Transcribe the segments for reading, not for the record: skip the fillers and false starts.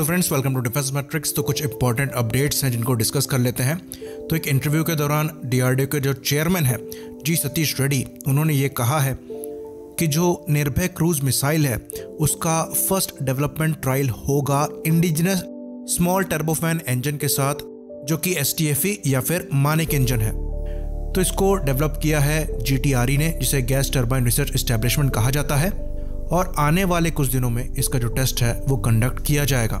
Hello friends, welcome to defence matrix. तो कुछ important updates हैं जिनको डिस्कस कर लेते हैं। तो एक इंटरव्यू के दौरान डीआरडीओ के जो चेयरमैन है जी सतीश रेड्डी, उन्होंने ये कहा है कि जो निर्भय क्रूज मिसाइल है उसका फर्स्ट डेवलपमेंट ट्रायल होगा इंडिजिनस स्मॉल टर्बोफैन इंजन के साथ, जो कि STFE या फिर मानिक इंजन है। तो इसको डेवलप किया है GTRE ने, जिसे गैस टर्बाइन रिसर्च एस्टेब्लिशमेंट कहा जाता है, और आने वाले कुछ दिनों में इसका जो टेस्ट है वो कंडक्ट किया जाएगा।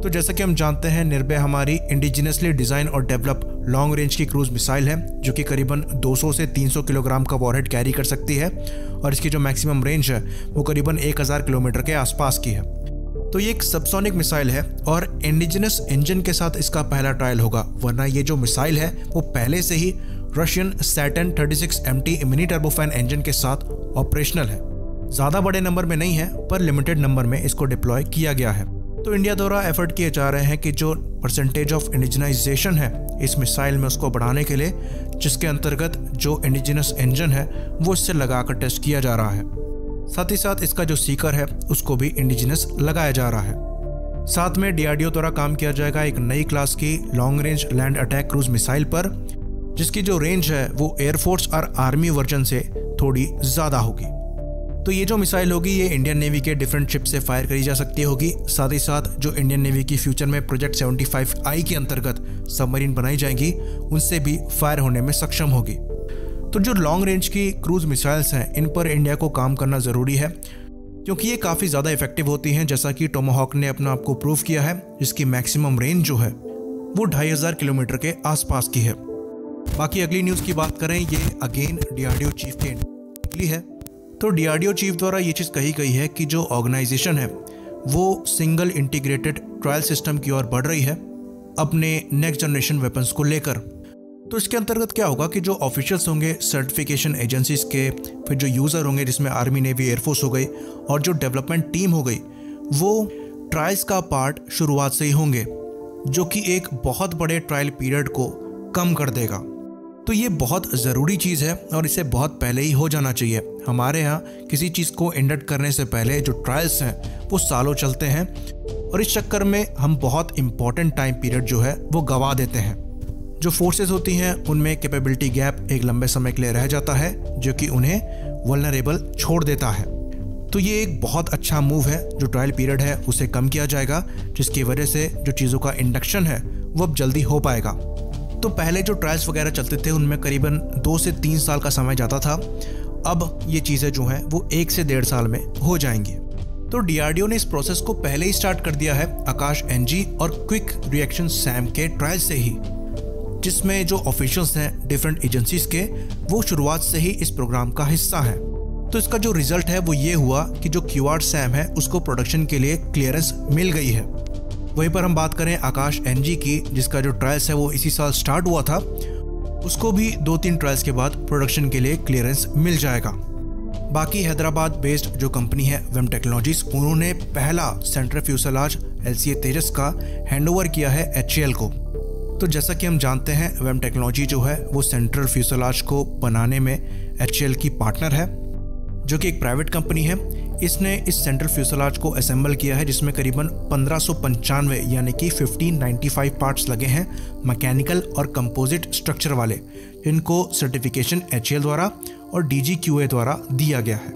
तो जैसा कि हम जानते हैं, निर्भय हमारी इंडिजिनसली डिज़ाइन और डेवलप लॉन्ग रेंज की क्रूज मिसाइल है, जो कि करीबन 200 से 300 किलोग्राम का वॉरहेड कैरी कर सकती है, और इसकी जो मैक्सिमम रेंज है वो करीबन 1000 किलोमीटर के आसपास की है। तो ये एक सबसोनिक मिसाइल है और इंडिजिनस इंजन के साथ इसका पहला ट्रायल होगा, वरना ये जो मिसाइल है वो पहले से ही Russian Saturn 36 MT mini turbofan engine के साथ ऑपरेशनल है। ज़्यादा बड़े नंबर में नहीं है, पर लिमिटेड नंबर में इसको डिप्लॉय किया गया है। तो इंडिया द्वारा एफर्ट किए जा रहे हैं कि जो परसेंटेज ऑफ इंडिजिनाइजेशन है इस मिसाइल में उसको बढ़ाने के लिए, जिसके अंतर्गत जो इंडिजिनस इंजन है वो इससे लगाकर टेस्ट किया जा रहा है। साथ ही साथ इसका जो सीकर है उसको भी इंडिजिनस लगाया जा रहा है। साथ में DRDO द्वारा काम किया जाएगा एक नई क्लास की long range land attack cruise missile पर, जिसकी जो रेंज है वो एयरफोर्स और आर्मी वर्जन से थोड़ी ज़्यादा होगी। तो ये जो मिसाइल होगी ये इंडियन नेवी के डिफरेंट शिप से फायर करी जा सकती होगी। साथ ही साथ जो इंडियन नेवी की फ्यूचर में प्रोजेक्ट 75I के अंतर्गत सबमरीन बनाई जाएंगी, उनसे भी फायर होने में सक्षम होगी। तो जो लॉन्ग रेंज की क्रूज मिसाइल्स हैं, इन पर इंडिया को काम करना ज़रूरी है, क्योंकि ये काफ़ी ज़्यादा इफेक्टिव होती हैं, जैसा कि टोमाहॉक ने अपना आपको प्रूव किया है, जिसकी मैक्सिमम रेंज जो है वो 2500 किलोमीटर के आसपास की है। बाकी अगली न्यूज़ की बात करें, ये अगेन DRDO चीफ के निकली है। तो DRDO चीफ द्वारा ये चीज़ कही गई है कि जो ऑर्गेनाइजेशन है वो सिंगल इंटीग्रेटेड ट्रायल सिस्टम की ओर बढ़ रही है अपने नेक्स्ट जनरेशन वेपन्स को लेकर। तो इसके अंतर्गत क्या होगा कि जो ऑफिशियल्स होंगे सर्टिफिकेशन एजेंसीज के, फिर जो यूज़र होंगे जिसमें आर्मी नेवी एयरफोर्स हो गई, और जो डेवलपमेंट टीम हो गई, वो ट्रायल्स का पार्ट शुरुआत से ही होंगे, जो कि एक बहुत बड़े ट्रायल पीरियड को कम कर देगा। तो ये बहुत ज़रूरी चीज़ है और इसे बहुत पहले ही हो जाना चाहिए। हमारे यहाँ किसी चीज़ को इंडक्ट करने से पहले जो ट्रायल्स हैं वो सालों चलते हैं, और इस चक्कर में हम बहुत इम्पॉर्टेंट टाइम पीरियड जो है वो गंवा देते हैं। जो फोर्सेस होती हैं उनमें कैपेबिलिटी गैप एक लंबे समय के लिए रह जाता है, जो कि उन्हें वल्नरेबल छोड़ देता है। तो ये एक बहुत अच्छा मूव है, जो ट्रायल पीरियड है उसे कम किया जाएगा, जिसकी वजह से जो चीज़ों का इंडक्शन है वो अब जल्दी हो पाएगा। तो पहले जो ट्रायल्स वगैरह चलते थे उनमें करीबन 2 से 3 साल का समय जाता था, अब ये चीज़ें जो हैं वो 1 से 1.5 साल में हो जाएंगी। तो DRDO ने इस प्रोसेस को पहले ही स्टार्ट कर दिया है आकाश NG और क्विक रिएक्शन सैम के ट्रायल से ही, जिसमें जो ऑफिशियल्स हैं डिफरेंट एजेंसीज के, वो शुरुआत से ही इस प्रोग्राम का हिस्सा हैं। तो इसका जो रिजल्ट है वो ये हुआ कि जो QRD सैम है उसको प्रोडक्शन के लिए क्लियरेंस मिल गई है। वहीं पर हम बात करें आकाश NG की, जिसका जो ट्रायल्स है वो इसी साल स्टार्ट हुआ था, उसको भी 2-3 ट्रायल्स के बाद प्रोडक्शन के लिए क्लियरेंस मिल जाएगा। बाकी हैदराबाद बेस्ड जो कंपनी है वेम टेक्नोलॉजीज, उन्होंने पहला सेंट्रल फ्यूसलाज LCA तेजस का हैंडओवर किया है HAL को। तो जैसा कि हम जानते हैं, वेम टेक्नोलॉजी जो है वो सेंट्रल फ्यूसलाज को बनाने में HAL की पार्टनर है, जो कि एक प्राइवेट कंपनी है। इसने इस सेंट्रल फ्यूसलाज को असेंबल किया है, जिसमें करीबन 1595 यानी कि 1595 पार्ट्स लगे हैं, मैकेनिकल और कंपोजिट स्ट्रक्चर वाले, जिनको सर्टिफिकेशन HAL द्वारा और DGQA द्वारा दिया गया है।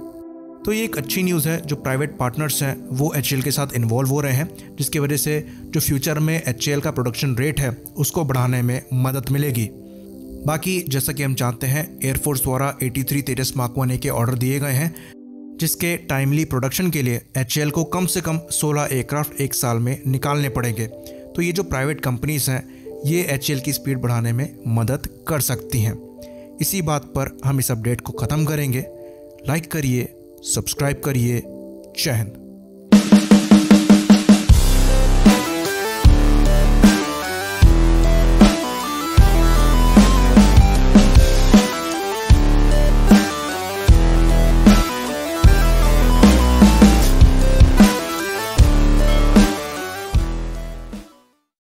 तो ये एक अच्छी न्यूज़ है, जो प्राइवेट पार्टनर्स हैं वो HAL के साथ इन्वॉल्व हो रहे हैं, जिसकी वजह से जो फ्यूचर में HAL का प्रोडक्शन रेट है उसको बढ़ाने में मदद मिलेगी। बाकी जैसा कि हम जानते हैं, एयरफोर्स द्वारा 83 तेजस Mark 1A के ऑर्डर दिए गए हैं, जिसके टाइमली प्रोडक्शन के लिए HAL को कम से कम 16 एयरक्राफ्ट 1 साल में निकालने पड़ेंगे। तो ये जो प्राइवेट कंपनीज हैं ये HAL की स्पीड बढ़ाने में मदद कर सकती हैं। इसी बात पर हम इस अपडेट को ख़त्म करेंगे। लाइक करिए, सब्सक्राइब करिए। जय हिंद।